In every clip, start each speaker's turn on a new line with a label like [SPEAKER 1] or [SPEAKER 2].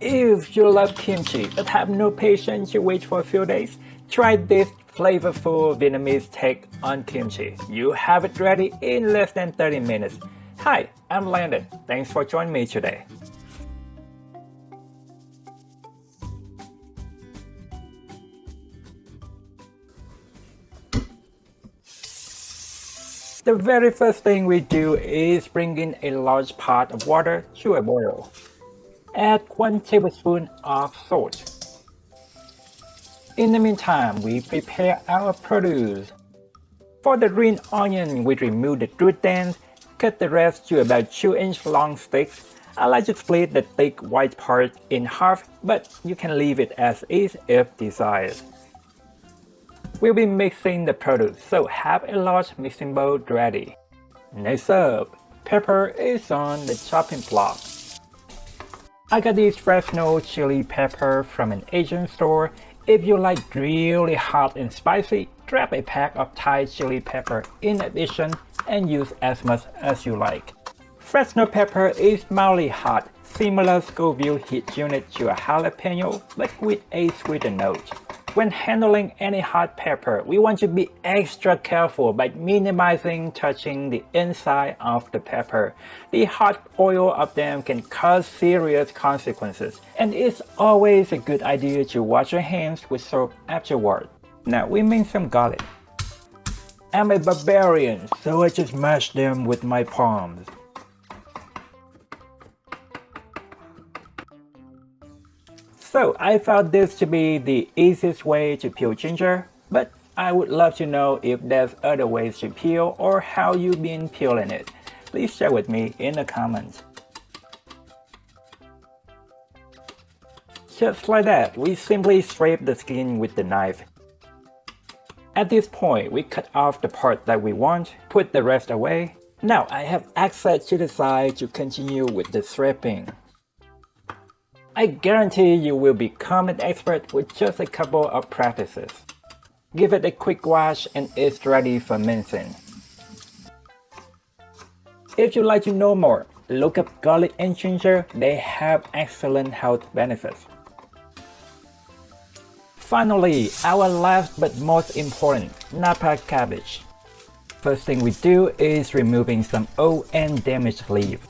[SPEAKER 1] If you love kimchi but have no patience to wait for a few days, try this flavorful Vietnamese take on kimchi. You have it ready in less than 30 minutes. Hi, I'm Landon. Thanks for joining me today. The very first thing we do is bring in a large pot of water to a boil. Add 1 tablespoon of salt. In the meantime, we prepare our produce. For the green onion, we remove the root ends, cut the rest to about 2-inch long sticks. I like to split the thick white part in half, but you can leave it as is if desired. We'll be mixing the produce, so have a large mixing bowl ready. Next up, pepper is on the chopping block. I got this Fresno chili pepper from an Asian store. If you like really hot and spicy, grab a pack of Thai chili pepper in addition and use as much as you like. Fresno pepper is mildly hot, similar Scoville heat unit to a jalapeno, but with a sweeter note. When handling any hot pepper, we want to be extra careful by minimizing touching the inside of the pepper. The hot oil of them can cause serious consequences, and it's always a good idea to wash your hands with soap afterward. Now we make some garlic. I'm a barbarian, so I just mash them with my palms. So I found this to be the easiest way to peel ginger, but I would love to know if there's other ways to peel or how you've been peeling it. Please share with me in the comments. Just like that, we simply scrape the skin with the knife. At this point, we cut off the part that we want, put the rest away. Now I have access to the side to continue with the scraping. I guarantee you will become an expert with just a couple of practices. Give it a quick wash and it's ready for mincing. If you'd like to know more, look up garlic and ginger. They have excellent health benefits. Finally, our last but most important, Napa cabbage. First thing we do is removing some old and damaged leaves.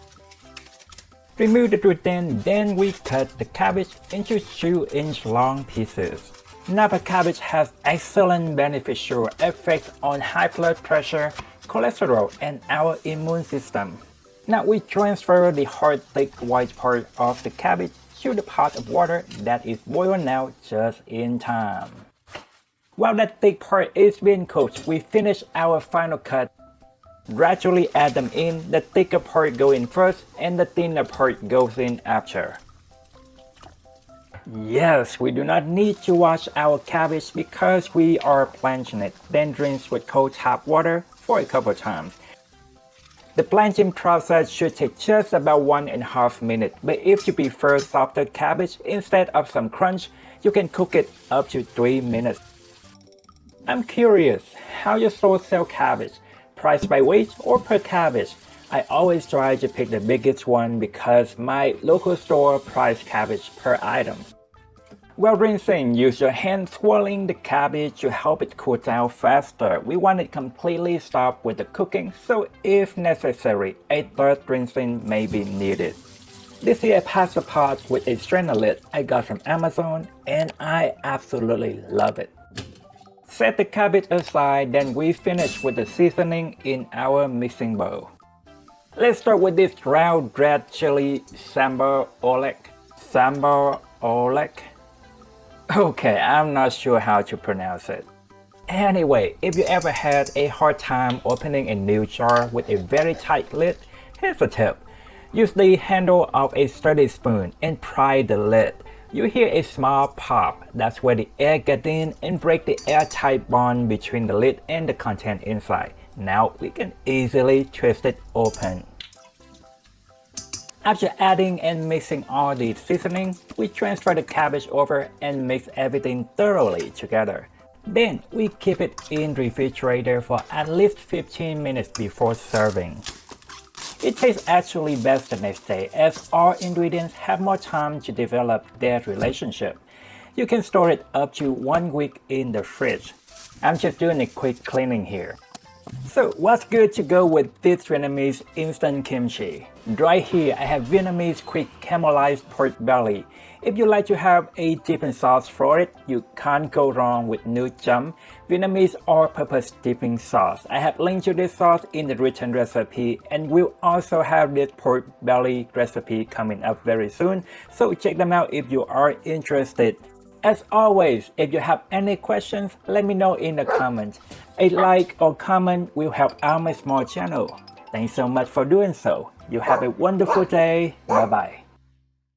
[SPEAKER 1] Remove the root end, then we cut the cabbage into 2-inch long pieces. Napa cabbage has excellent beneficial effects on high blood pressure, cholesterol, and our immune system. Now we transfer the hard, thick white part of the cabbage to the pot of water that is boiling now just in time. While that thick part is being cooked, we finish our final cut. Gradually add them in. The thicker part goes in first and the thinner part goes in after. Yes, we do not need to wash our cabbage because we are blanching it, then rinse with cold tap water for a couple times. The blanching process should take just about 1.5 minutes, but if you prefer softer cabbage instead of some crunch, you can cook it up to 3 minutes. I'm curious, how your store sell cabbage? Price by weight or per cabbage? I always try to pick the biggest one because my local store price cabbage per item. While rinsing, use your hand swirling the cabbage to help it cool down faster. We want it completely stopped with the cooking, so if necessary, a third rinsing may be needed. This is a pasta pot with a strainer lid I got from Amazon and I absolutely love it. Set the cabbage aside, then we finish with the seasoning in our mixing bowl. Let's start with this ground red chili sambal oelek. Sambal oelek? Okay, I'm not sure how to pronounce it. Anyway, if you ever had a hard time opening a new jar with a very tight lid, here's a tip. Use the handle of a sturdy spoon and pry the lid. You hear a small pop. That's where the air gets in and break the airtight bond between the lid and the content inside. Now we can easily twist it open. After adding and mixing all the seasoning, we transfer the cabbage over and mix everything thoroughly together. Then we keep it in the refrigerator for at least 15 minutes before serving. It tastes actually best the next day as all ingredients have more time to develop their relationship. You can store it up to 1 week in the fridge. I'm just doing a quick cleaning here. So what's good to go with this Vietnamese instant kimchi? Right here I have Vietnamese quick caramelized pork belly. If you like to have a dipping sauce for it, you can't go wrong with nước chấm, Vietnamese all-purpose dipping sauce. I have linked to this sauce in the written recipe, and we'll also have this pork belly recipe coming up very soon, so check them out if you are interested. As always, if you have any questions, let me know in the comments. A like or comment will help out my small channel. Thanks so much for doing so. You have a wonderful day. Bye bye.